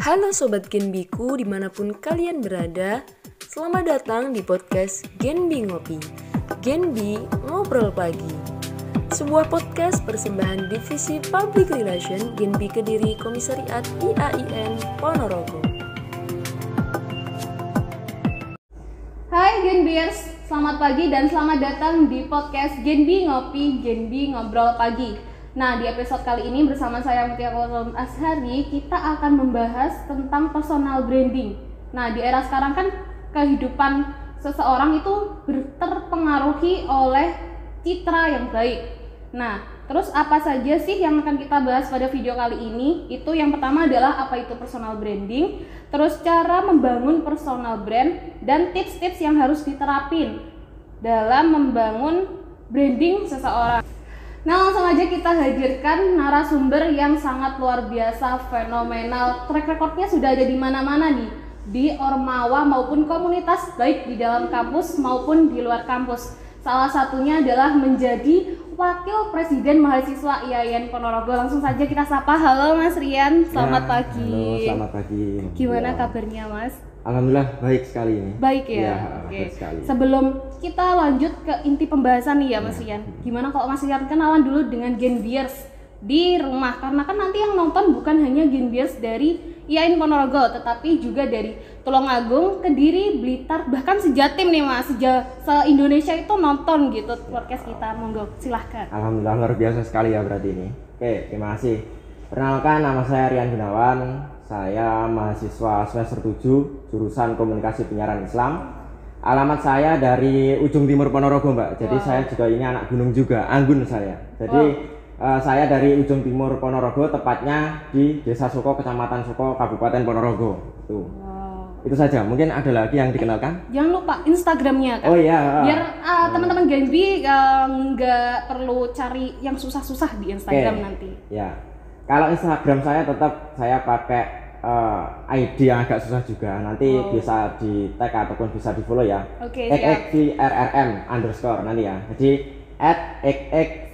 Halo Sobat Genbiku dimanapun kalian berada, selamat datang di podcast Genbi Ngopi, Genbi Ngobrol Pagi. Sebuah podcast persembahan Divisi Public Relation Genbi Kediri Komisariat IAIN Ponorogo. Hai Genbiers, selamat pagi dan selamat datang di podcast Genbi Ngopi, Genbi Ngobrol Pagi. Nah, di episode kali ini bersama saya Mutia Kolom Ashari, kita akan membahas tentang personal branding. Nah, di era sekarang kan kehidupan seseorang itu terpengaruhi oleh citra yang baik. Nah, terus apa saja sih yang akan kita bahas pada video kali ini? Itu yang pertama adalah apa itu personal branding, terus cara membangun personal brand, dan tips-tips yang harus diterapin dalam membangun branding seseorang. Nah, langsung aja kita hadirkan narasumber yang sangat luar biasa, fenomenal. Track recordnya sudah ada di mana-mana nih, di Ormawa maupun komunitas, baik di dalam kampus maupun di luar kampus. Salah satunya adalah menjadi Wakil Presiden Mahasiswa IAIN Ponorogo. Langsung saja kita sapa. Halo Mas Rian, selamat pagi. Halo, selamat pagi. Gimana kabarnya Mas? Alhamdulillah baik sekali ini. Baik ya. Ya, Oke. baik sekali. Sebelum kita lanjut ke inti pembahasan nih ya Mas Rian. Gimana kalau Mas Rian kenalan dulu dengan Genbiers di rumah, karena kan nanti yang nonton bukan hanya Genbiers dari IAIN Ponorogo, tetapi juga dari Tulungagung, Kediri, Blitar, bahkan sejatim nih Mas, se-Indonesia itu nonton gitu podcast kita. Monggo silahkan. Alhamdulillah luar biasa sekali ya berarti ini. Oke, terima kasih. Perkenalkan, nama saya Rian Gunawan. Saya mahasiswa semester 7 jurusan Komunikasi Penyiaran Islam. Alamat saya dari ujung timur Ponorogo, Mbak. Jadi saya juga ini anak gunung juga, Anggun saya. Jadi saya dari ujung timur Ponorogo, tepatnya di Desa Suko, Kecamatan Suko, Kabupaten Ponorogo. Itu saja. Mungkin ada lagi yang dikenalkan? Jangan lupa Instagramnya kan. Oh iya. Biar teman-teman Genbi nggak perlu cari yang susah-susah di Instagram nanti. Ya. Kalau Instagram saya tetap saya pakai ID yang agak susah juga. Nanti bisa di tag ataupun bisa di follow ya. Oke, siap. @xvrrm_ nanti ya. Jadi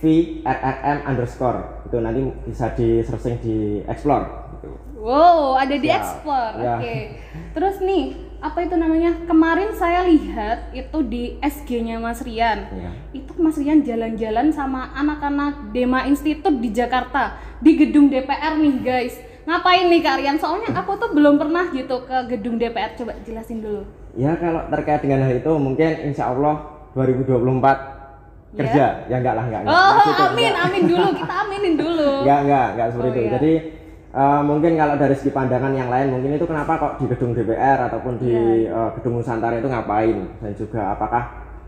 @xvrrm_ itu nanti bisa di searching di explore gitu. Wow, ada di Siap. Explore. Ya. Oke. Terus nih, apa itu namanya? Kemarin saya lihat itu di SG-nya Mas Rian. Ya. Itu Mas Rian jalan-jalan sama anak-anak Dema Institute di Jakarta, di gedung DPR nih, guys. Ngapain nih Kak Rian? Soalnya aku tuh belum pernah gitu ke gedung DPR. Coba jelasin dulu. Ya, kalau terkait dengan hal itu mungkin insya Allah 2024 kerja. Ya enggak. Oh, Gitu, amin, enggak. amin dulu. Kita aminin dulu. Enggak seperti itu. Iya. Jadi mungkin kalau dari segi pandangan yang lain, mungkin itu kenapa kok di gedung DPR ataupun di gedung Nusantara itu ngapain, dan juga apakah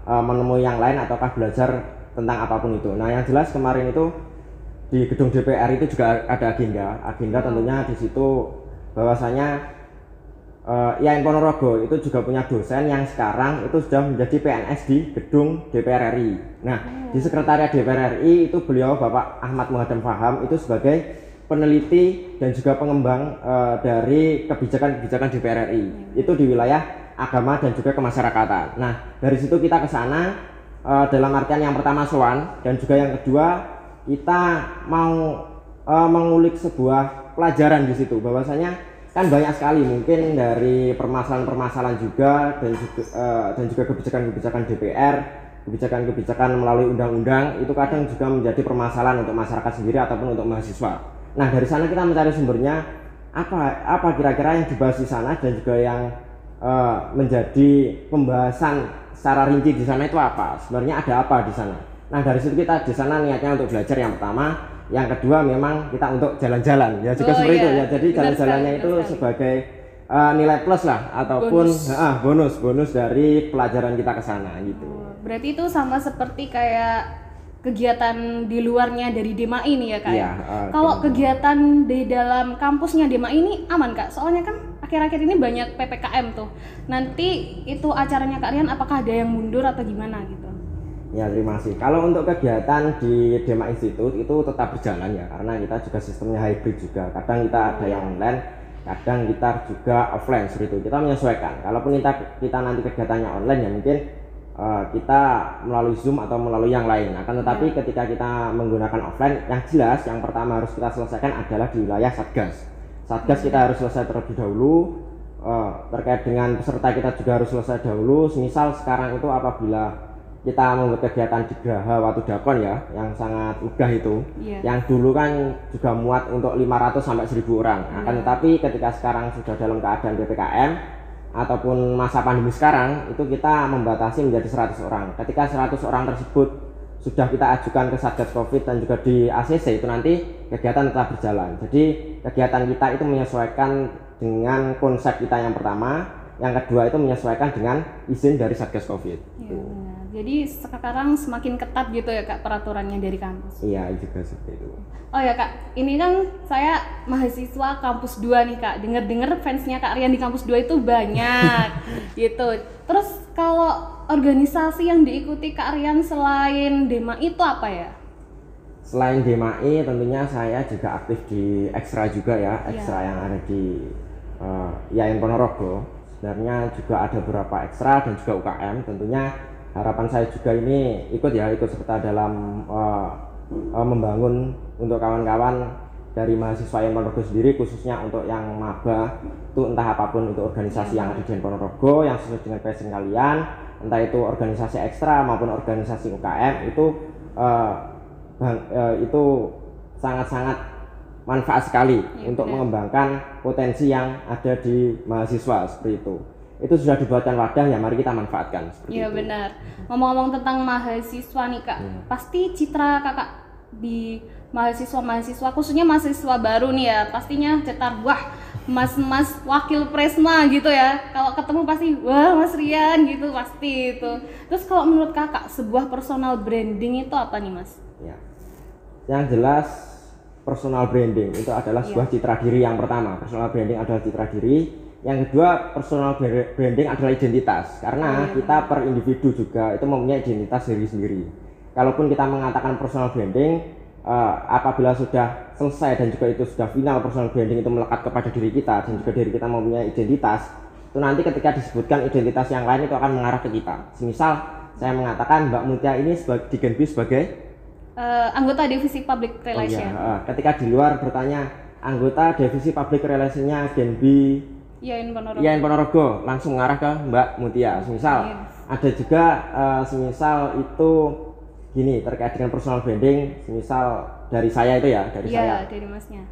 menemui yang lain ataukah belajar tentang apapun itu. Nah, yang jelas kemarin itu di gedung DPR itu juga ada agenda tentunya di situ bahwasanya IAIN Ponorogo itu juga punya dosen yang sekarang itu sudah menjadi PNS di gedung DPR RI. Nah, di sekretariat DPR RI itu beliau Bapak Ahmad Muhadam Faham itu sebagai peneliti dan juga pengembang dari kebijakan-kebijakan DPR RI itu di wilayah agama dan juga kemasyarakatan. Nah, dari situ kita ke sana dalam artian yang pertama sowan, dan juga yang kedua kita mau mengulik sebuah pelajaran di situ, bahwasanya kan banyak sekali mungkin dari permasalahan-permasalahan juga dan juga kebijakan-kebijakan DPR, kebijakan-kebijakan melalui undang-undang itu kadang juga menjadi permasalahan untuk masyarakat sendiri ataupun untuk mahasiswa. Nah, dari sana kita mencari sumbernya apa kira-kira yang dibahas di sana, dan juga yang menjadi pembahasan secara rinci di sana itu apa, sebenarnya ada apa di sana. Nah, dari situ kita di sana niatnya untuk belajar yang pertama, yang kedua memang kita untuk jalan-jalan ya juga seperti itu ya. Jadi jalan-jalannya itu sebagai nilai plus lah ataupun bonus dari pelajaran kita ke sana gitu. Berarti itu sama seperti kayak kegiatan di luarnya dari Dema ini ya Kak? Iya. Kalau kegiatan di dalam kampusnya Dema ini aman Kak? Soalnya kan akhir-akhir ini banyak PPKM tuh. Nanti itu acaranya Kak Rian apakah ada yang mundur atau gimana gitu? Ya, terima kasih. Kalau untuk kegiatan di Dema Institute itu tetap berjalan ya, karena kita juga sistemnya hybrid juga. Kadang kita ada yang online, kadang kita juga offline seperti itu. Kita menyesuaikan. Kalaupun kita nanti kegiatannya online ya mungkin kita melalui Zoom atau melalui yang lain. Akan tetapi ketika kita menggunakan offline, yang jelas yang pertama harus kita selesaikan adalah di wilayah Satgas. Satgas kita harus selesai terlebih dahulu. Terkait dengan peserta kita juga harus selesai dahulu. Misal sekarang itu apabila kita membuat kegiatan di Graha Watu Dakon ya, yang sangat megah itu, yang dulu kan juga muat untuk 500 sampai 1000 orang. Akan tetapi ketika sekarang sudah dalam keadaan PPKM ataupun masa pandemi sekarang, itu kita membatasi menjadi 100 orang. Ketika 100 orang tersebut sudah kita ajukan ke Satgas Covid dan juga di ACC, itu nanti kegiatan tetap berjalan. Jadi kegiatan kita itu menyesuaikan dengan konsep kita yang pertama, yang kedua itu menyesuaikan dengan izin dari Satgas Covid. Iya, jadi sekarang semakin ketat gitu ya Kak peraturannya dari kampus. Iya juga seperti itu. Oh ya Kak, ini kan saya mahasiswa kampus 2 nih Kak. Dengar-dengar fansnya Kak Rian di kampus 2 itu banyak gitu. Terus kalau organisasi yang diikuti Kak Rian selain DEMA itu apa ya? Selain DEMAI tentunya saya juga aktif di Ekstra juga ya, Ekstra yang ada di IAIN Ponorogo. Sebenarnya juga ada beberapa Ekstra dan juga UKM. Tentunya harapan saya juga ini ikut serta dalam membangun untuk kawan-kawan dari mahasiswa IAIN Ponorogo sendiri, khususnya untuk yang maba itu entah apapun itu organisasi yang ada di IAIN Ponorogo yang sesuai dengan passion kalian, entah itu organisasi Ekstra maupun organisasi UKM, itu sangat-sangat manfaat sekali untuk mengembangkan potensi yang ada di mahasiswa seperti itu. Itu sudah dibuatkan wadah, ya mari kita manfaatkan seperti itu. Iya benar. Ngomong-ngomong tentang mahasiswa nih Kak, pasti citra Kakak di mahasiswa khususnya mahasiswa baru nih ya, pastinya cetar wah mas wakil presma gitu ya. Kalau ketemu pasti wah Mas Rian gitu pasti itu. Terus kalau menurut Kakak sebuah personal branding itu apa nih Mas? Ya. Yang jelas personal branding itu adalah sebuah citra diri yang pertama. Personal branding adalah citra diri. Yang kedua, personal branding adalah identitas. Karena kita per individu juga itu mempunyai identitas diri sendiri. Kalaupun kita mengatakan personal branding, apabila sudah selesai dan juga itu sudah final, personal branding itu melekat kepada diri kita dan juga diri kita mempunyai identitas, itu nanti ketika disebutkan identitas yang lain itu akan mengarah ke kita. Semisal saya mengatakan Mbak Mutia ini di Genbi sebagai anggota divisi public relation. Ketika di luar bertanya anggota divisi public relation-nya Genbi IAIN Ponorogo, langsung mengarah ke Mbak Mutia. Semisal ada juga semisal itu gini terkait dengan personal branding, semisal dari saya itu ya, saya. Dari Masnya.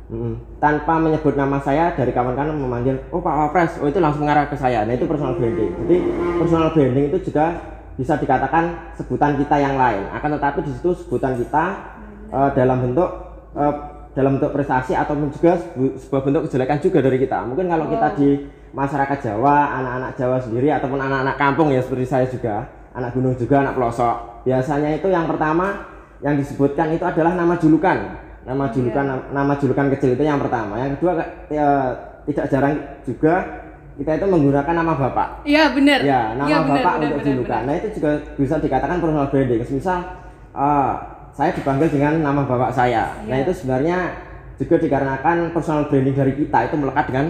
Tanpa menyebut nama saya, dari kawan-kawan memanggil, oh Pak Wapres, itu langsung mengarah ke saya. Nah itu personal branding. Jadi personal branding itu juga bisa dikatakan sebutan kita yang lain. Akan tetapi di situ sebutan kita dalam bentuk prestasi ataupun juga sebuah bentuk kejelekan juga dari kita. Mungkin kalau kita di masyarakat Jawa, anak-anak Jawa sendiri ataupun anak-anak kampung ya seperti saya juga, anak gunung juga, anak pelosok. Biasanya itu yang pertama yang disebutkan itu adalah nama julukan. Nama julukan kecil itu yang pertama. Yang kedua tidak jarang juga kita itu menggunakan nama bapak. Iya benar. Ya, nama bapak untuk julukan. Nah itu juga bisa dikatakan personal branding. Misal saya dipanggil dengan nama bapak saya. Nah itu sebenarnya juga dikarenakan personal branding dari kita itu melekat dengan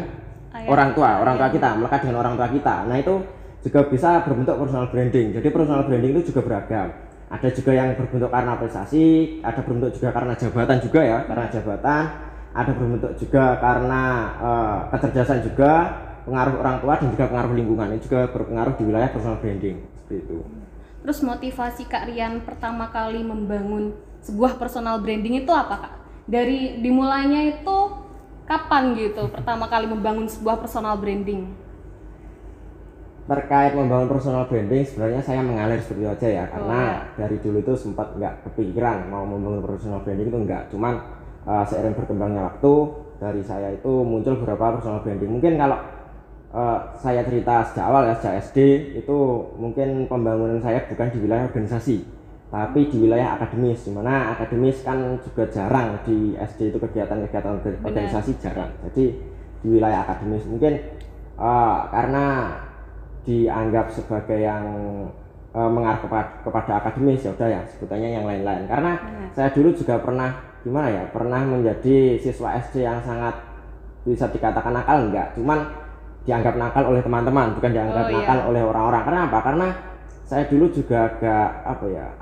orang tua kita, melekat dengan orang tua kita. Nah itu juga bisa berbentuk personal branding. Jadi personal branding itu juga beragam. Ada juga yang berbentuk karena prestasi, ada berbentuk juga karena jabatan juga ya, karena jabatan. Ada berbentuk juga karena kecerdasan juga, pengaruh orang tua dan juga pengaruh lingkungan. Ini juga berpengaruh di wilayah personal branding seperti itu. Terus motivasi Kak Rian pertama kali membangun sebuah personal branding itu apa Kak? Dari dimulainya itu kapan gitu pertama kali membangun sebuah personal branding? Terkait membangun personal branding sebenarnya saya mengalir seperti itu aja ya, karena dari dulu itu sempat nggak kepikiran mau membangun personal branding itu enggak. Cuman seiring berkembangnya waktu dari saya itu muncul beberapa personal branding. Mungkin kalau saya cerita sejak awal ya, sejak SD itu mungkin pembangunan saya bukan di wilayah organisasi tapi di wilayah akademis, dimana akademis kan juga jarang di SD itu kegiatan-kegiatan organisasi jarang. Jadi di wilayah akademis mungkin karena dianggap sebagai yang mengarah kepada akademis, ya udah ya sebutannya yang lain-lain. Karena saya dulu juga pernah menjadi siswa SD yang sangat bisa dikatakan nakal, enggak, cuman dianggap nakal oleh teman-teman, bukan dianggap nakal oleh orang-orang. Karena apa? Karena saya dulu juga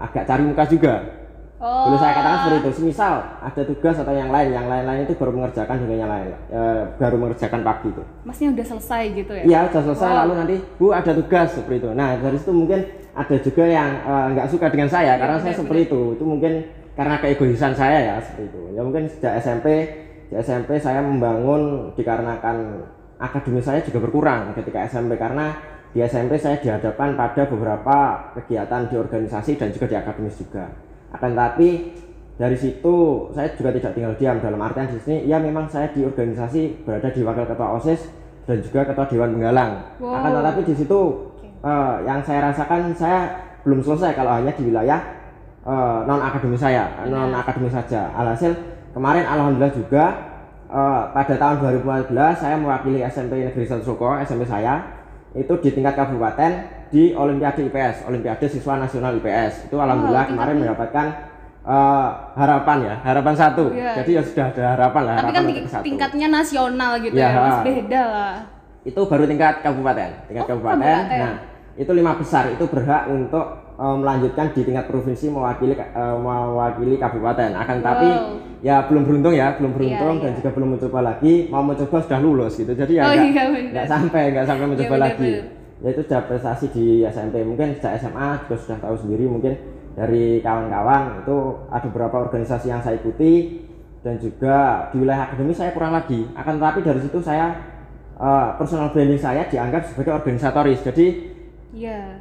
agak cari muka juga. Boleh saya katakan seperti itu. Semisal ada tugas atau yang lain itu baru mengerjakan dengan yang lain, baru mengerjakan pagi itu. Masnya udah selesai gitu ya? Iya, udah selesai. Lalu nanti Bu ada tugas seperti itu. Nah dari situ mungkin ada juga yang nggak suka dengan saya karena saya seperti itu. Itu mungkin karena keegoisan saya ya seperti itu. Ya mungkin sejak SMP saya membangun dikarenakan akademis saya juga berkurang ketika SMP, karena di SMP saya dihadapkan pada beberapa kegiatan di organisasi dan juga di akademis juga. Akan tetapi dari situ saya juga tidak tinggal diam, dalam artian di sini ya memang saya di organisasi berada di wakil ketua OSIS dan juga ketua dewan penggalang. Akan tetapi di situ yang saya rasakan saya belum selesai kalau hanya di wilayah non akademis saja. Alhasil kemarin alhamdulillah juga pada tahun 2014 saya mewakili SMP Negeri 1 Soko, SMP saya itu di tingkat kabupaten di Olimpiade IPS, Olimpiade Siswa Nasional IPS. Itu alhamdulillah kemarin mendapatkan harapan 1. Jadi ya sudah ada harapan lah. Tapi kan tingkatnya nasional gitu ya, Mas, beda lah. Itu baru tingkat kabupaten. Nah, itu 5 besar itu berhak untuk melanjutkan di tingkat provinsi mewakili kabupaten. Akan tapi ya belum beruntung dan juga belum mencoba lagi. Mau mencoba sudah lulus gitu. Jadi ya nggak sampai mencoba lagi. Ya itu sudah prestasi di SMP. Mungkin sejak SMA juga sudah tahu sendiri, mungkin dari kawan-kawan itu ada beberapa organisasi yang saya ikuti, dan juga di wilayah akademis saya kurang lagi. Akan tetapi dari situ saya personal branding saya dianggap sebagai organisatoris. Jadi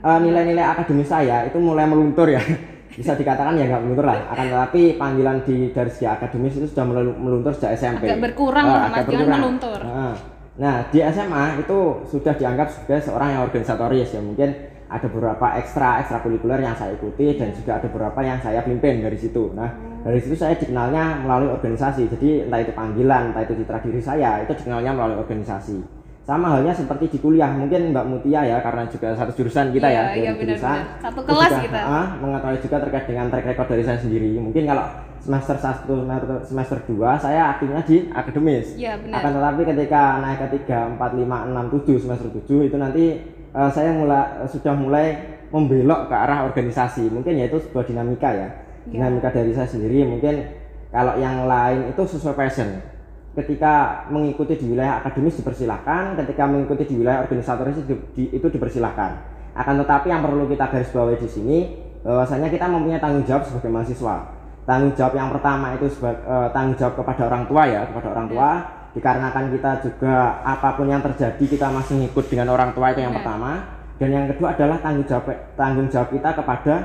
nilai-nilai akademis saya itu mulai meluntur ya. Bisa dikatakan ya nggak meluntur lah. Akan tetapi panggilan dari segi akademis itu sudah meluntur sejak SMP. Agak berkurang lah, Mas, jangan meluntur. Nah di SMA itu sudah dianggap sebagai seorang yang organisatoris ya. Mungkin ada beberapa ekstrakurikuler yang saya ikuti dan juga ada beberapa yang saya pimpin dari situ. Nah dari situ saya dikenalnya melalui organisasi. Jadi entah itu panggilan, entah itu citra diri saya, itu dikenalnya melalui organisasi. Sama halnya seperti di kuliah, mungkin Mbak Mutia ya, karena juga satu jurusan kita Iya benar. Satu kelas juga, kita. Mengetahui juga terkait dengan track record dari saya sendiri. Mungkin kalau semester 1, semester 2 saya aktifnya di akademis. Iya benar. Akan tetapi ketika naik ke 3, 4, 5, 6, 7 semester 7 itu nanti saya sudah mulai membelok ke arah organisasi. Mungkin ya itu sebuah dinamika ya. Dinamika dari saya sendiri. Mungkin kalau yang lain itu sesuai passion. Ketika mengikuti di wilayah akademis dipersilahkan, ketika mengikuti di wilayah organisatoris itu dipersilahkan. Akan tetapi yang perlu kita garis bawahi di sini bahwasanya kita mempunyai tanggung jawab sebagai mahasiswa. Tanggung jawab yang pertama itu tanggung jawab kepada orang tua ya, dikarenakan kita juga apapun yang terjadi kita masih ngikut dengan orang tua, itu yang pertama. Dan yang kedua adalah tanggung jawab kita kepada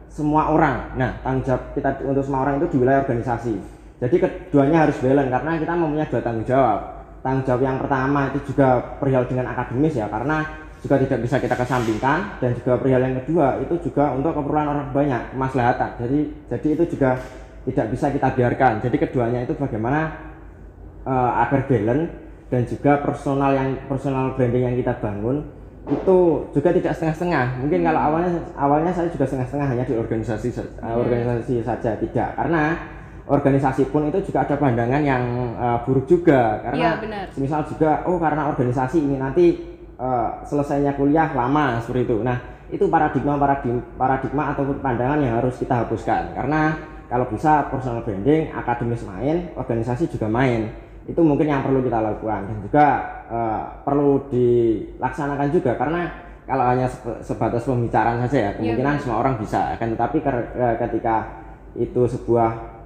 semua orang. Nah, tanggung jawab kita untuk semua orang itu di wilayah organisasi. Jadi keduanya harus balance karena kita mempunyai 2 tanggung jawab. Tanggung jawab yang pertama itu juga perihal dengan akademis ya, karena juga tidak bisa kita kesampingkan, dan juga perihal yang kedua itu juga untuk keperluan orang banyak, kemaslahatan. Jadi itu juga tidak bisa kita biarkan. Jadi keduanya itu bagaimana agar balance, dan juga personal branding yang kita bangun itu juga tidak setengah-setengah. Mungkin kalau awalnya saya juga setengah-setengah hanya di organisasi saja, tidak, karena organisasi pun itu juga ada pandangan yang buruk juga, karena semisal juga karena organisasi ini nanti selesainya kuliah lama seperti itu. Nah itu paradigma ataupun pandangan yang harus kita hapuskan, karena kalau bisa personal branding, akademis main, organisasi juga main. Itu mungkin yang perlu kita lakukan, dan juga perlu dilaksanakan juga, karena kalau hanya sebatas pembicaraan saja ya kemungkinan semua orang bisa, akan tetapi ketika itu sebuah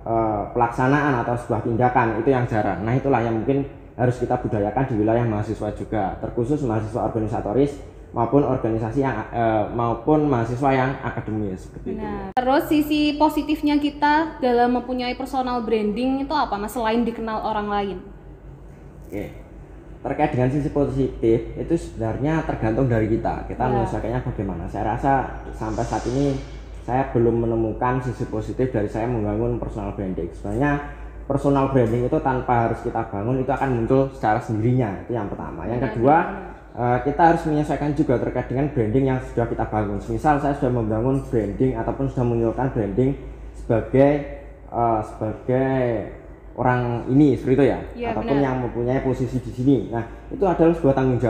pelaksanaan atau sebuah tindakan itu yang jarang. Nah itulah yang mungkin harus kita budayakan di wilayah mahasiswa juga, terkhusus mahasiswa organisatoris maupun organisasi yang maupun mahasiswa yang akademis seperti itu. Terus sisi positifnya kita dalam mempunyai personal branding itu apa, Mas, selain dikenal orang lain? Terkait dengan sisi positif itu sebenarnya tergantung dari kita menyelesaikannya bagaimana. Saya rasa sampai saat ini saya belum menemukan sisi positif dari saya membangun personal branding. Sebenarnya personal branding itu tanpa harus kita bangun, itu akan muncul secara sendirinya, itu yang pertama. Yang kedua, kita harus menyesuaikan juga terkait dengan branding yang sudah kita bangun. Misal saya sudah membangun branding ataupun sudah menunjukkan branding sebagai orang ini seperti itu ya, ataupun yang mempunyai posisi di sini. Nah itu adalah sebuah tanggung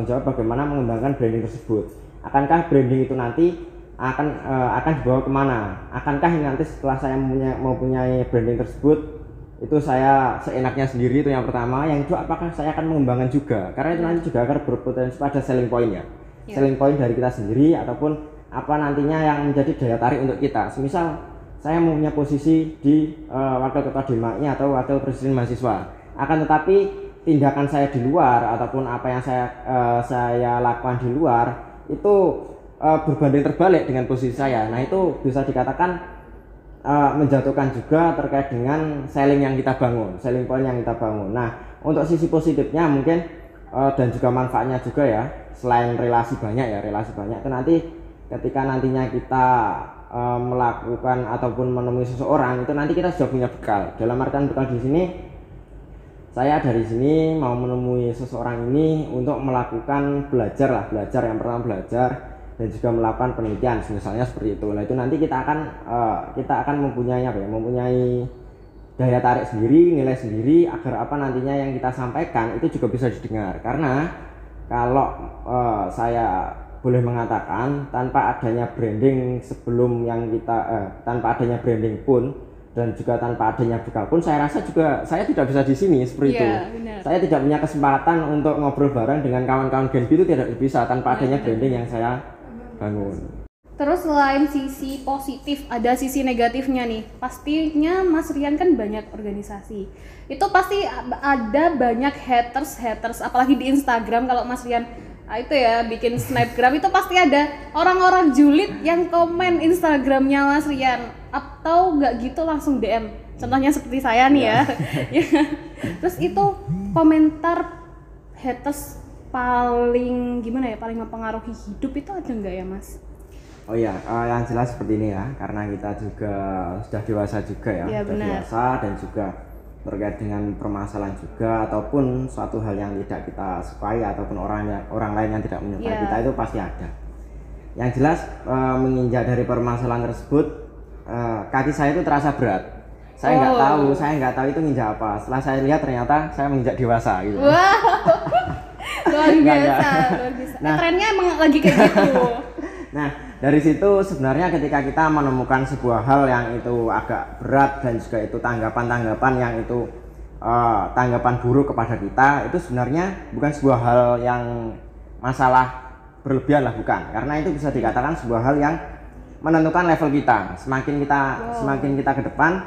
jawab bagaimana mengembangkan branding tersebut. Akankah branding itu nanti akan dibawa kemana? Akankah nanti setelah saya mempunyai branding tersebut itu saya seenaknya sendiri, itu yang pertama. Yang kedua, apakah saya akan mengembangkan juga, karena itu nanti juga akan berpotensi pada selling point ya. Selling point dari kita sendiri ataupun apa nantinya yang menjadi daya tarik untuk kita. Semisal saya mempunyai posisi di wakil ketua DMAI atau wakil presiden mahasiswa, akan tetapi tindakan saya di luar ataupun apa yang saya lakukan di luar itu berbanding terbalik dengan posisi saya. Nah, itu bisa dikatakan menjatuhkan juga terkait dengan selling yang kita bangun, selling point yang kita bangun. Nah, untuk sisi positifnya mungkin dan juga manfaatnya juga ya, selain relasi banyak itu nanti ketika nantinya kita melakukan ataupun menemui seseorang, itu nanti kita sudah punya bekal. Dalam artian bekal di sini, saya dari sini mau menemui seseorang ini untuk melakukan belajar yang pertama belajar dan juga melakukan penelitian misalnya seperti itu. Nah, itu nanti kita akan mempunyai mempunyai daya tarik sendiri, nilai sendiri, agar apa nantinya yang kita sampaikan itu juga bisa didengar. Karena kalau saya boleh mengatakan, tanpa adanya branding sebelum yang kita tanpa adanya branding pun dan juga tanpa adanya bekal pun, saya rasa juga saya tidak bisa di sini seperti itu. Benar. Saya tidak punya kesempatan untuk ngobrol bareng dengan kawan-kawan Gen B, itu tidak bisa tanpa adanya branding yang saya bangun. Terus selain sisi positif, ada sisi negatifnya nih. Pastinya Mas Rian kan banyak organisasi. Itu pasti ada banyak haters, apalagi di Instagram. Kalau Mas Rian itu ya bikin snapgram, itu pasti ada orang-orang julid yang komen Instagramnya Mas Rian, atau nggak gitu langsung DM. Contohnya seperti saya nih ya. Terus itu komentar haters paling gimana ya, paling mempengaruhi hidup itu ada nggak ya Mas? Oh iya, yang jelas seperti ini ya, karena kita juga sudah dewasa juga ya, sudah dewasa dan juga terkait dengan permasalahan juga ataupun suatu hal yang tidak kita sukai ataupun orang lain yang tidak menyukai kita, itu pasti ada. Yang jelas menginjak dari permasalahan tersebut, kaki saya itu terasa berat. Saya nggak tahu itu nginjak apa. Setelah saya lihat ternyata saya menginjak dewasa gitu. Wow. luar biasa. Nah, trennya emang lagi kayak gitu. Nah, dari situ sebenarnya ketika kita menemukan sebuah hal yang itu agak berat dan juga itu tanggapan yang itu tanggapan buruk kepada kita, itu sebenarnya bukan sebuah hal yang masalah berlebihan lah, bukan. Karena itu bisa dikatakan sebuah hal yang menentukan level kita. Semakin kita ke depan,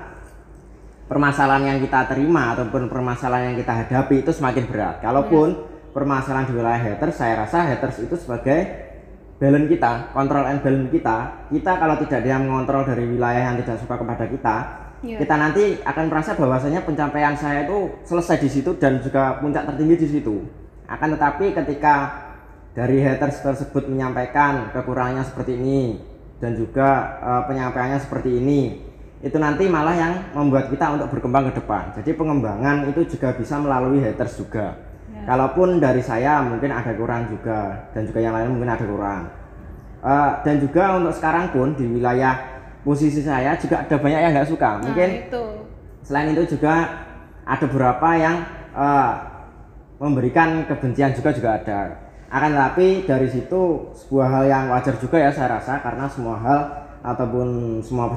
permasalahan yang kita terima ataupun permasalahan yang kita hadapi itu semakin berat. Kalaupun permasalahan di wilayah haters, saya rasa haters itu sebagai balance kita, control and balance kita kalau tidak dia mengontrol dari wilayah yang tidak suka kepada kita, kita nanti akan merasa bahwasanya pencapaian saya itu selesai di situ dan juga puncak tertinggi di situ. Akan tetapi ketika dari haters tersebut menyampaikan kekurangannya seperti ini dan juga penyampaiannya seperti ini, itu nanti malah yang membuat kita untuk berkembang ke depan. Jadi pengembangan itu juga bisa melalui haters juga. Kalaupun dari saya mungkin ada kurang juga dan juga yang lain mungkin ada kurang. Dan juga untuk sekarang pun di wilayah posisi saya juga ada banyak yang nggak suka. Mungkin selain itu juga ada beberapa yang memberikan kebencian juga ada. Akan tetapi dari situ sebuah hal yang wajar juga ya saya rasa, karena semua hal ataupun semua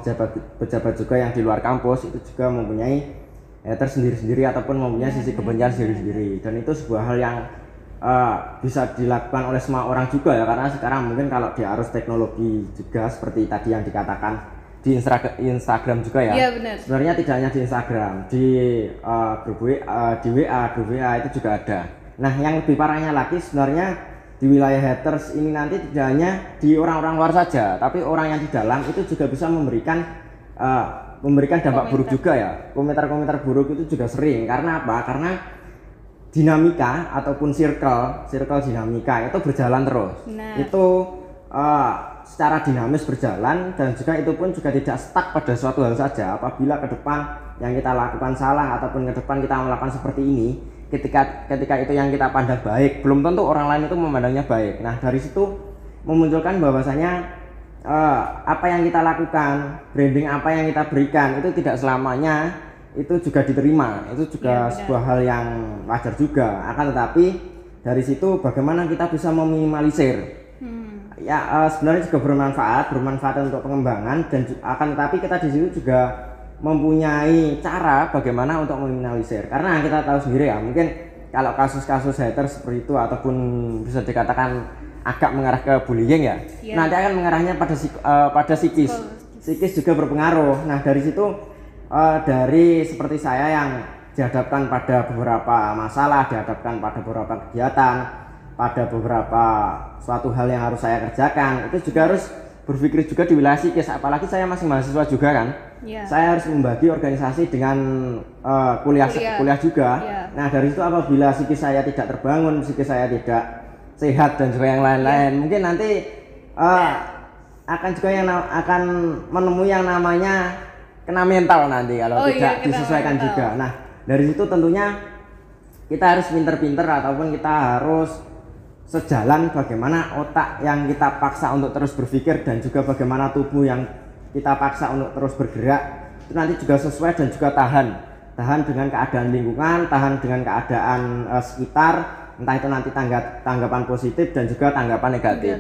pejabat juga yang di luar kampus itu juga mempunyai haters sendiri-sendiri ataupun mempunyai sisi kebencian sendiri-sendiri, dan itu sebuah hal yang bisa dilakukan oleh semua orang juga ya, karena sekarang mungkin kalau di arus teknologi juga seperti tadi yang dikatakan di Instagram juga ya. Iya, benar. Sebenarnya tidak hanya di Instagram, di grup WA itu juga ada. Nah, yang lebih parahnya lagi sebenarnya di wilayah haters ini nanti tidak hanya di orang-orang luar saja, tapi orang yang di dalam itu juga bisa memberikan dampak buruk juga ya. Komentar-komentar buruk itu juga sering. Karena apa? Karena dinamika ataupun circle dinamika itu berjalan terus. Itu secara dinamis berjalan, dan juga itu pun juga tidak stuck pada suatu hal saja. Apabila ke depan yang kita lakukan salah ataupun ke depan kita melakukan seperti ini, ketika itu yang kita pandang baik, belum tentu orang lain itu memandangnya baik. Nah, dari situ memunculkan bahwasanya apa yang kita lakukan, branding apa yang kita berikan itu tidak selamanya itu juga diterima. Itu juga sebuah hal yang wajar juga. Akan tetapi dari situ bagaimana kita bisa meminimalisir ya sebenarnya juga bermanfaat untuk pengembangan dan tapi kita di situ juga mempunyai cara bagaimana untuk meminimalisir, karena kita tahu sendiri ya, mungkin kalau kasus-kasus haters seperti itu ataupun bisa dikatakan agak mengarah ke bullying ya, nanti akan mengarahnya pada psikis juga berpengaruh. Nah dari situ dari seperti saya yang dihadapkan pada beberapa masalah, dihadapkan pada beberapa kegiatan, pada beberapa suatu hal yang harus saya kerjakan, itu juga harus berpikir juga di wilayah psikis, apalagi saya masih mahasiswa juga kan. Saya harus membagi organisasi dengan kuliah juga. Nah dari situ apabila psikis saya tidak terbangun, psikis saya tidak sehat dan juga yang lain-lain, mungkin nanti akan juga akan menemui yang namanya kena mental nanti kalau tidak disesuaikan juga. Nah dari situ tentunya kita harus pinter-pinter ataupun kita harus sejalan bagaimana otak yang kita paksa untuk terus berpikir dan juga bagaimana tubuh yang kita paksa untuk terus bergerak itu nanti juga sesuai dan juga tahan dengan keadaan lingkungan, tahan dengan keadaan sekitar, entah itu nanti tanggapan positif dan juga tanggapan negatif.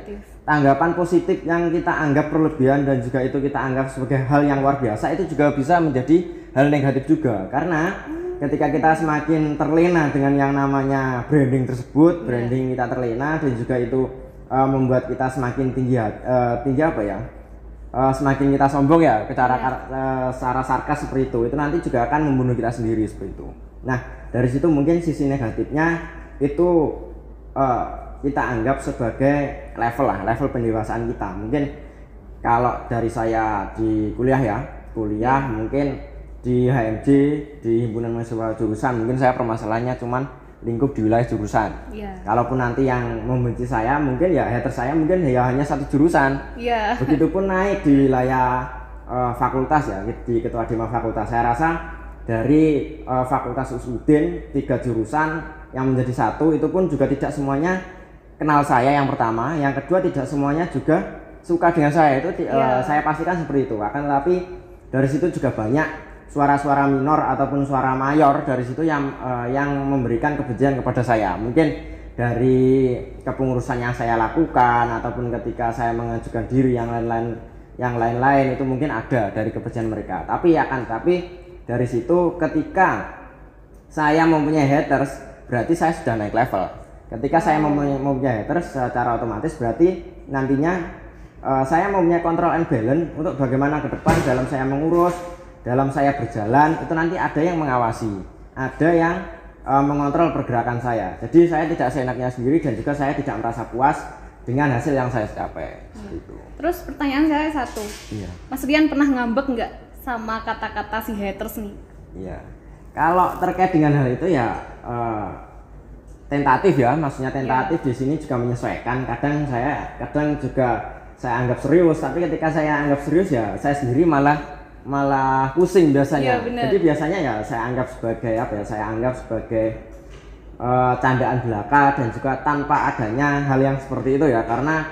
Tanggapan positif yang kita anggap berlebihan dan juga itu kita anggap sebagai hal yang luar biasa, itu juga bisa menjadi hal negatif juga, karena ketika kita semakin terlena dengan yang namanya branding tersebut, branding kita terlena dan juga itu membuat kita semakin tinggi semakin kita sombong ya, secara sarkas seperti itu nanti juga akan membunuh kita sendiri seperti itu. Nah dari situ mungkin sisi negatifnya itu kita anggap sebagai level pendewasaan kita. Mungkin kalau dari saya di kuliah mungkin di HMJ, di himpunan mahasiswa jurusan, mungkin saya permasalahannya cuman lingkup di wilayah jurusan. Kalaupun nanti yang membenci saya, mungkin ya hater saya mungkin ya hanya satu jurusan. Begitupun naik di wilayah fakultas ya, di ketua Dema fakultas, saya rasa dari fakultas USUDIN 3 jurusan yang menjadi satu, itu pun juga tidak semuanya kenal saya yang pertama, yang kedua tidak semuanya juga suka dengan saya, itu saya pastikan seperti itu. Akan tetapi dari situ juga banyak suara-suara minor ataupun suara mayor dari situ yang memberikan kebencian kepada saya. Mungkin dari kepengurusan yang saya lakukan ataupun ketika saya mengajukan diri yang lain-lain itu mungkin ada dari kebencian mereka. Tapi dari situ ketika saya mempunyai haters, berarti saya sudah naik level. Ketika saya mempunyai haters, secara otomatis berarti nantinya saya mempunyai control and balance untuk bagaimana ke depan dalam saya mengurus, dalam saya berjalan, itu nanti ada yang mengawasi, ada yang mengontrol pergerakan saya. Jadi saya tidak seenaknya sendiri dan juga saya tidak merasa puas dengan hasil yang saya capai. Gitu. Terus pertanyaan saya satu, Mas Rian pernah ngambek nggak sama kata-kata si haters nih? Iya. Kalau terkait dengan hal itu ya tentatif ya, maksudnya tentatif di sini juga menyesuaikan. Kadang juga saya anggap serius, tapi ketika saya anggap serius ya saya sendiri malah pusing biasanya. Jadi biasanya ya saya anggap sebagai candaan belaka dan juga tanpa adanya hal yang seperti itu ya, karena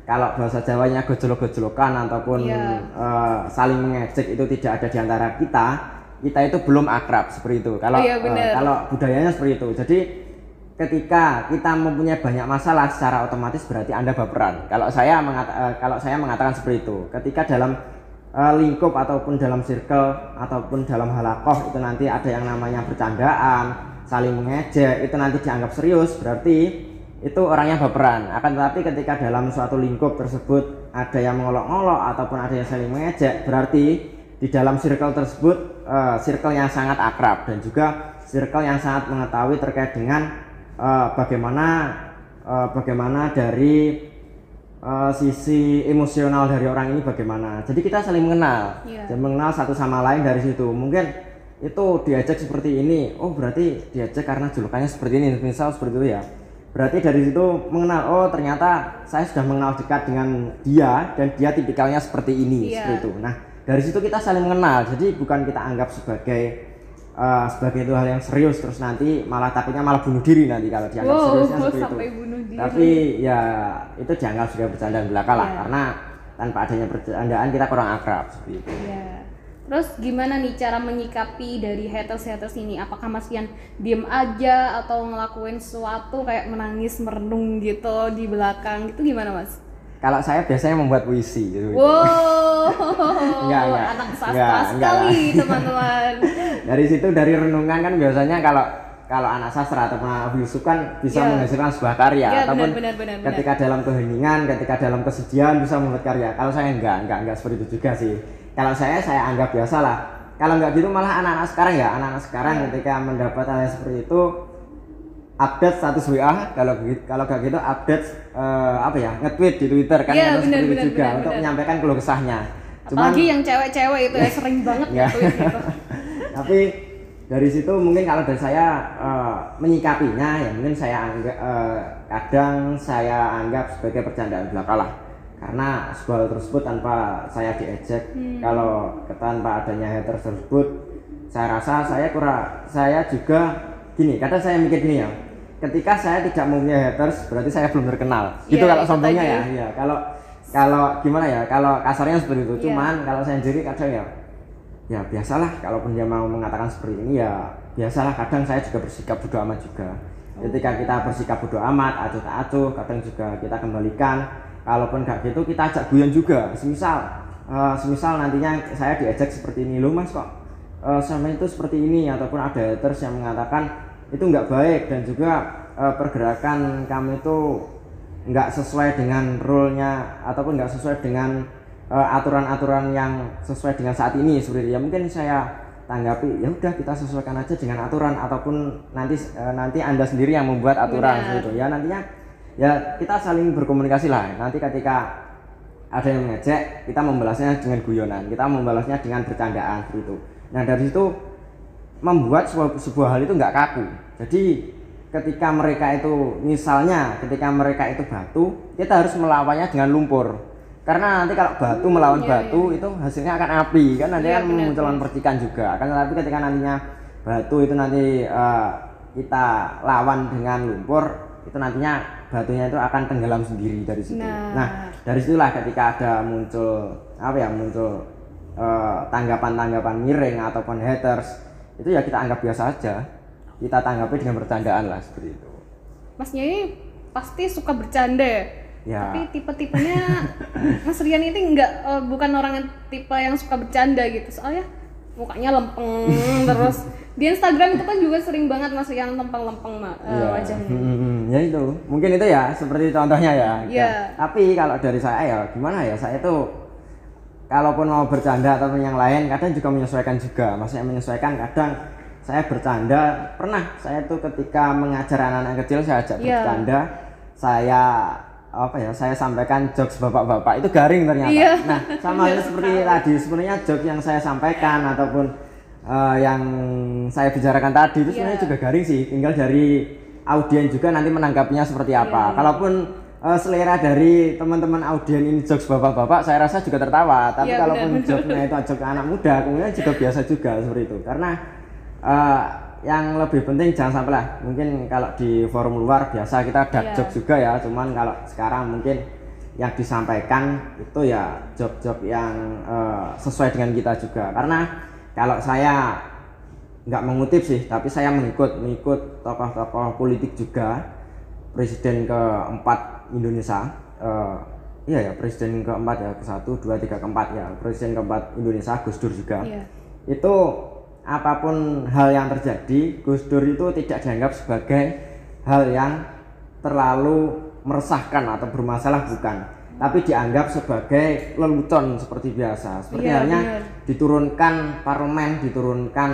kalau bahasa Jawanya gojlok-gojlokan ataupun saling mengejek itu tidak ada di antara kita itu belum akrab seperti itu. Kalau budayanya seperti itu. Jadi ketika kita mempunyai banyak masalah secara otomatis berarti Anda baperan. Kalau saya mengatakan seperti itu. Ketika dalam lingkup ataupun dalam circle ataupun dalam halakoh itu nanti ada yang namanya bercandaan, saling mengejek, itu nanti dianggap serius, berarti itu orangnya baperan. Akan tetapi ketika dalam suatu lingkup tersebut ada yang mengolok-olok ataupun ada yang saling mengejek, berarti di dalam circle tersebut circle yang sangat akrab dan juga circle yang sangat mengetahui terkait dengan bagaimana dari sisi emosional dari orang ini bagaimana. Jadi kita saling mengenal dan mengenal satu sama lain dari situ. Mungkin itu diajak seperti ini, oh berarti diajak karena julukannya seperti ini, misal seperti itu ya. Berarti dari situ mengenal, oh ternyata saya sudah mengenal dekat dengan dia dan dia tipikalnya seperti ini, seperti itu. Nah dari situ kita saling mengenal. Jadi bukan kita anggap sebagai itu hal yang serius, terus nanti takutnya malah bunuh diri nanti kalau dianggap seriusnya seperti itu. Tapi ya itu dianggap sebagai bercandaan belaka lah, karena tanpa adanya bercandaan kita kurang akrab seperti itu. Terus gimana nih cara menyikapi dari haters ini? Apakah Mas Rian diem aja atau ngelakuin sesuatu kayak menangis merenung gitu di belakang gitu, gimana Mas? Kalau saya biasanya membuat puisi gitu. Wow, Enggak. anak sastra sekali teman-teman. Dari situ, dari renungan kan biasanya kalau anak sastra atau filsuf kan bisa menghasilkan sebuah karya, ataupun benar. ketika dalam keheningan, ketika dalam kesedihan bisa membuat karya. Kalau saya enggak seperti itu juga sih. Kalau saya anggap biasa lah. Kalau enggak gitu malah anak-anak sekarang ketika mendapat hal seperti itu update status WA, kalau enggak gitu update nge-tweet di Twitter kan, seperti itu juga untuk menyampaikan keluh kesahnya. Apalagi yang cewek-cewek itu ya sering banget nge-tweet gitu. Tapi dari situ mungkin kalau dari saya menyikapinya ya mungkin saya anggap kadang saya anggap sebagai percandaan belaka lah. Karena sebuah hal tersebut tanpa saya diejek, kalau tanpa adanya haters tersebut, saya rasa saya juga gini, kadang saya mikir gini ya, ketika saya tidak mempunyai haters berarti saya belum terkenal. Gitu kalau sombongnya ya. Iya, kalau gimana ya, kalau kasarnya seperti itu. Cuman kalau saya sendiri kadang ya biasalah, kalaupun dia mau mengatakan seperti ini ya biasalah, kadang saya juga bersikap bodo amat juga. Ketika kita bersikap bodo amat, acuh tak acuh, kadang juga kita kembalikan. Kalaupun gak gitu kita ajak guyon juga. Semisal nantinya saya diajak seperti ini, loh Mas kok sama itu seperti ini, ataupun ada haters yang mengatakan itu nggak baik dan juga pergerakan kami itu nggak sesuai dengan rule-nya ataupun nggak sesuai dengan aturan-aturan yang sesuai dengan saat ini seperti itu. Ya mungkin saya tanggapi ya udah kita sesuaikan aja dengan aturan, ataupun nanti Anda sendiri yang membuat aturan gitu ya. Nantinya ya kita saling berkomunikasi lah. Nanti ketika ada yang mengejek, kita membalasnya dengan guyonan, kita membalasnya dengan bercandaan seperti itu. Nah dari situ membuat sebuah hal itu nggak kaku. Jadi ketika mereka itu batu, kita harus melawannya dengan lumpur. Karena nanti kalau batu melawan batu itu hasilnya akan api kan, nanti kan memunculkan percikan juga. Akan tetapi ketika nantinya batu itu nanti kita lawan dengan lumpur, itu nantinya batunya itu akan tenggelam sendiri dari situ. Nah dari situlah ketika ada muncul tanggapan miring ataupun haters, itu ya kita anggap biasa aja, kita tanggapi dengan bercandaan lah seperti itu. Masnya ini pasti suka bercanda ya? Tapi tipe-tipenya Mas Rian ini bukan orang yang tipe yang suka bercanda gitu, soalnya mukanya lempeng terus di Instagram itu kan juga sering banget Mas Rian lempeng-lempeng wajahnya. Ya itu mungkin itu ya seperti contohnya ya. Tapi kalau dari saya ya gimana ya, saya tuh kalaupun mau bercanda ataupun yang lain kadang juga menyesuaikan juga. Maksudnya menyesuaikan, kadang saya bercanda, pernah saya tuh ketika mengajar anak-anak kecil saya ajak bercanda, saya sampaikan jokes bapak-bapak itu garing ternyata. Nah sama halnya seperti tadi, sebenarnya jokes yang saya sampaikan ataupun yang saya bicarakan tadi itu sebenarnya juga garing sih, tinggal dari audien juga nanti menanggapinya seperti apa. Kalaupun selera dari teman-teman audien ini jokes bapak-bapak, saya rasa juga tertawa. Tapi kalaupun jokesnya itu jokes anak muda, kemudian juga biasa juga seperti itu. Karena yang lebih penting jangan sampai lah, mungkin kalau di forum luar biasa kita dark jokes juga ya, cuman kalau sekarang mungkin yang disampaikan itu ya joke-joke yang sesuai dengan kita juga. Karena kalau saya nggak mengutip sih, tapi saya mengikut tokoh-tokoh politik juga. Presiden keempat Indonesia, presiden keempat ya, ke-1, 2, 3, keempat ya, presiden keempat Indonesia, Gus Dur juga. Itu apapun hal yang terjadi, Gus Dur itu tidak dianggap sebagai hal yang terlalu meresahkan atau bermasalah, bukan, tapi dianggap sebagai lelucon seperti biasa. Seperti halnya diturunkan parlemen, diturunkan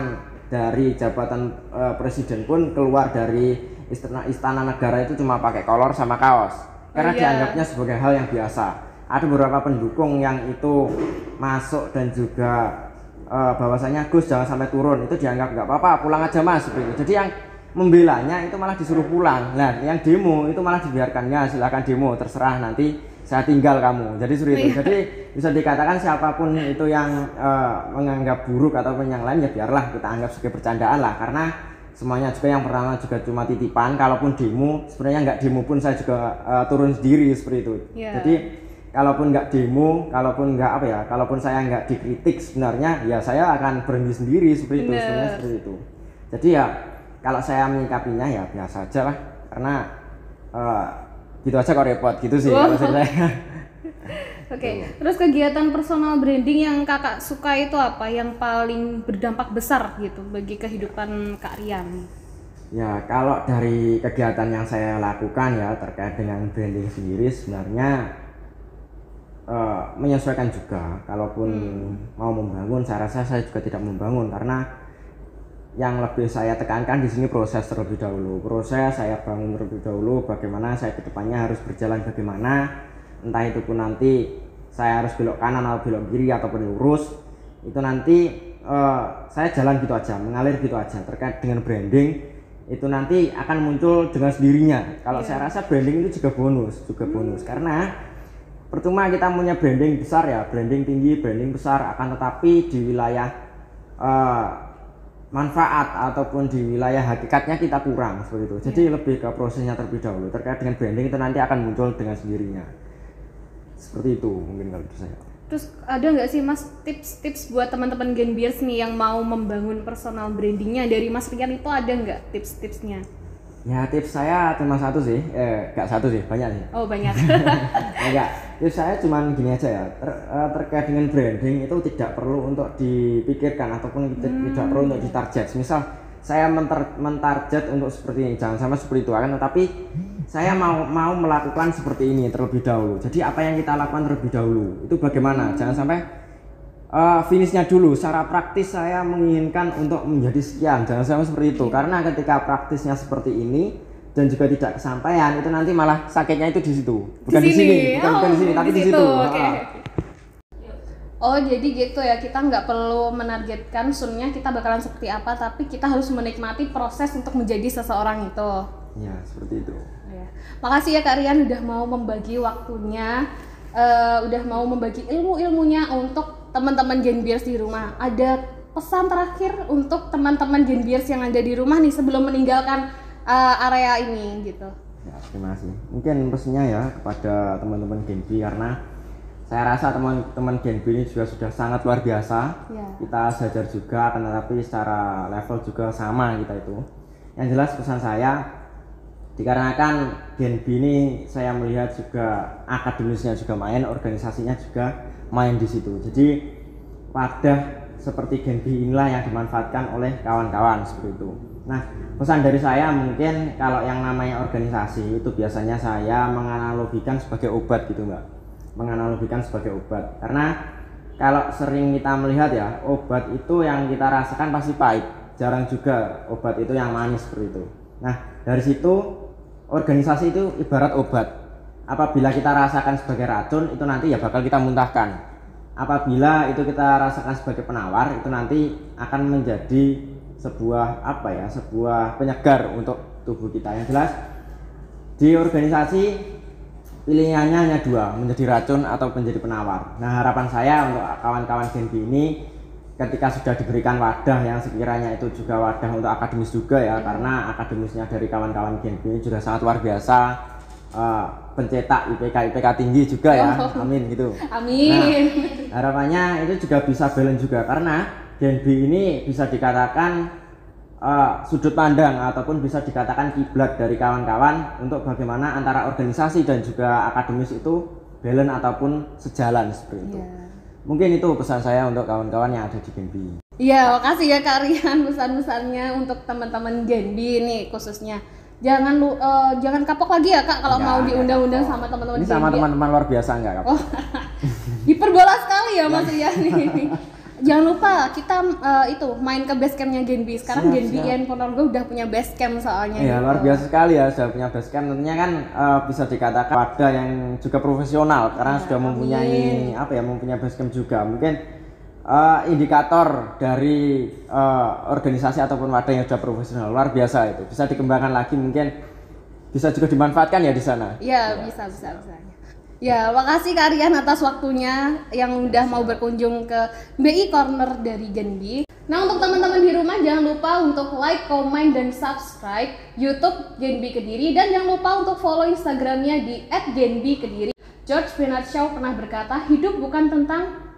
dari jabatan presiden pun keluar dari istana negara itu cuma pakai kolor sama kaos, karena dianggapnya sebagai hal yang biasa. Ada beberapa pendukung yang itu masuk dan juga bahwasanya Gus jangan sampai turun, itu dianggap nggak apa-apa, pulang aja Mas seperti. Jadi yang membelanya itu malah disuruh pulang. Nah yang demo itu malah dibiarkan, ya silakan demo, terserah, nanti saya tinggal kamu. Jadi seperti itu. Jadi bisa dikatakan siapapun itu yang menganggap buruk ataupun yang lain, ya biarlah kita anggap sebagai bercandaan lah. Karena semuanya juga yang pertama juga cuma titipan. Kalaupun demo, sebenarnya nggak demo pun saya juga turun sendiri seperti itu. Jadi kalaupun nggak demo, kalaupun nggak apa ya, kalaupun saya nggak dikritik sebenarnya ya saya akan berhenti sendiri seperti itu, sebenarnya seperti itu. Jadi ya kalau saya menyikapinya ya biasa aja lah, karena gitu aja kok repot gitu sih kalau saya. Oke, terus kegiatan personal branding yang kakak suka itu apa? Yang paling berdampak besar gitu bagi kehidupan Kak Rian? Ya kalau dari kegiatan yang saya lakukan ya terkait dengan branding sendiri sebenarnya menyesuaikan juga. Kalaupun mau membangun, saya rasa saya juga tidak membangun, karena yang lebih saya tekankan di sini proses terlebih dahulu. Proses saya bangun terlebih dahulu, bagaimana saya kedepannya harus berjalan bagaimana, entah itu pun nanti saya harus belok kanan atau belok kiri ataupun lurus, itu nanti saya jalan gitu aja, mengalir gitu aja. Terkait dengan branding itu nanti akan muncul dengan sendirinya. Kalau saya rasa branding itu juga bonus, karena percuma kita punya branding besar ya, branding tinggi, branding besar, akan tetapi di wilayah manfaat ataupun di wilayah hakikatnya kita kurang seperti itu. Jadi lebih ke prosesnya terlebih dahulu. Terkait dengan branding itu nanti akan muncul dengan sendirinya. Seperti itu mungkin kalau itu saya. Terus ada nggak sih Mas tips-tips buat teman-teman Genbiers nih yang mau membangun personal brandingnya? Dari Mas Rian itu ada nggak tips-tipsnya? Ya tips saya cuma satu sih, nggak satu sih, banyak sih. Oh banyak. Enggak, tips saya cuma gini aja ya, terkait dengan branding itu tidak perlu untuk dipikirkan ataupun tidak perlu untuk ditarget. Misal saya mentarget untuk seperti ini, jangan sama seperti itu kan, tetapi saya mau melakukan seperti ini terlebih dahulu. Jadi apa yang kita lakukan terlebih dahulu itu bagaimana? Jangan sampai finishnya dulu. Secara praktis saya menginginkan untuk menjadi sekian, jangan sampai seperti itu. Karena ketika praktisnya seperti ini dan juga tidak kesampaian, itu nanti malah sakitnya itu di situ, bukan di sini, bukan di sini, tapi di situ. Okay. Oh jadi gitu ya, kita nggak perlu menargetkan sunnya kita bakalan seperti apa, tapi kita harus menikmati proses untuk menjadi seseorang itu. Ya seperti itu. Ya. Makasih ya Kak Rian udah mau membagi waktunya, udah mau membagi ilmunya untuk teman-teman Genbiers di rumah. Ada pesan terakhir untuk teman-teman Genbiers yang ada di rumah nih sebelum meninggalkan area ini gitu. Ya terima kasih. Mungkin pesannya ya kepada teman-teman Genbi, karena saya rasa teman-teman Genbi ini juga sudah sangat luar biasa. Ya. Kita belajar juga, tetapi secara level juga sama kita itu. Yang jelas pesan saya, dikarenakan Genbi ini saya melihat juga akademisnya juga main, organisasinya juga main di situ. Jadi wadah seperti Genbi inilah yang dimanfaatkan oleh kawan-kawan seperti itu. Nah, pesan dari saya mungkin kalau yang namanya organisasi itu biasanya saya menganalogikan sebagai obat gitu Mbak. Menganalogikan sebagai obat. Karena kalau sering kita melihat ya, obat itu yang kita rasakan pasti pahit. Jarang juga obat itu yang manis seperti itu. Nah, dari situ organisasi itu ibarat obat. Apabila kita rasakan sebagai racun, itu nanti ya bakal kita muntahkan. Apabila itu kita rasakan sebagai penawar, itu nanti akan menjadi sebuah sebuah penyegar untuk tubuh kita. Yang jelas di organisasi pilihannya hanya dua, menjadi racun atau menjadi penawar. Nah, harapan saya untuk kawan-kawan Genbi ini, ketika sudah diberikan wadah yang sekiranya itu juga wadah untuk akademis juga ya, karena akademisnya dari kawan-kawan Genbi juga sangat luar biasa, pencetak IPK tinggi juga ya, amin gitu. Amin. Nah, harapannya itu juga bisa balance juga, karena Genbi ini bisa dikatakan sudut pandang ataupun bisa dikatakan kiblat dari kawan-kawan untuk bagaimana antara organisasi dan juga akademis itu balance ataupun sejalan seperti itu. Mungkin itu pesan saya untuk kawan-kawan yang ada di Genbi. Iya, makasih ya Kak Rian pesan-pesannya untuk teman-teman Genbi nih khususnya. Jangan kapok lagi ya Kak kalau mau diundang-undang sama teman-teman Genbi. Ini sama teman-teman luar biasa enggak kapok? Oh, hiperbola sekali ya Mas Rian nih. Jangan lupa kita main ke basecampnya Genbi. Sekarang Genbi Ian Ponorogo udah punya basecamp soalnya. Iya, luar biasa sekali ya sudah punya basecamp. Tentunya kan bisa dikatakan wadah yang juga profesional karena sudah mempunyai mempunyai basecamp juga. Mungkin indikator dari organisasi ataupun wadah yang sudah profesional luar biasa itu. Bisa dikembangkan lagi, mungkin bisa juga dimanfaatkan ya di sana. Iya, bisa. Ya, makasih Kak Rian atas waktunya yang udah mau berkunjung ke BI Corner dari Genbi. Nah, untuk teman-teman di rumah jangan lupa untuk like, comment, dan subscribe YouTube Genbi Kediri, dan jangan lupa untuk follow Instagramnya di @genbikediri. George Bernard Shaw pernah berkata, hidup bukan tentang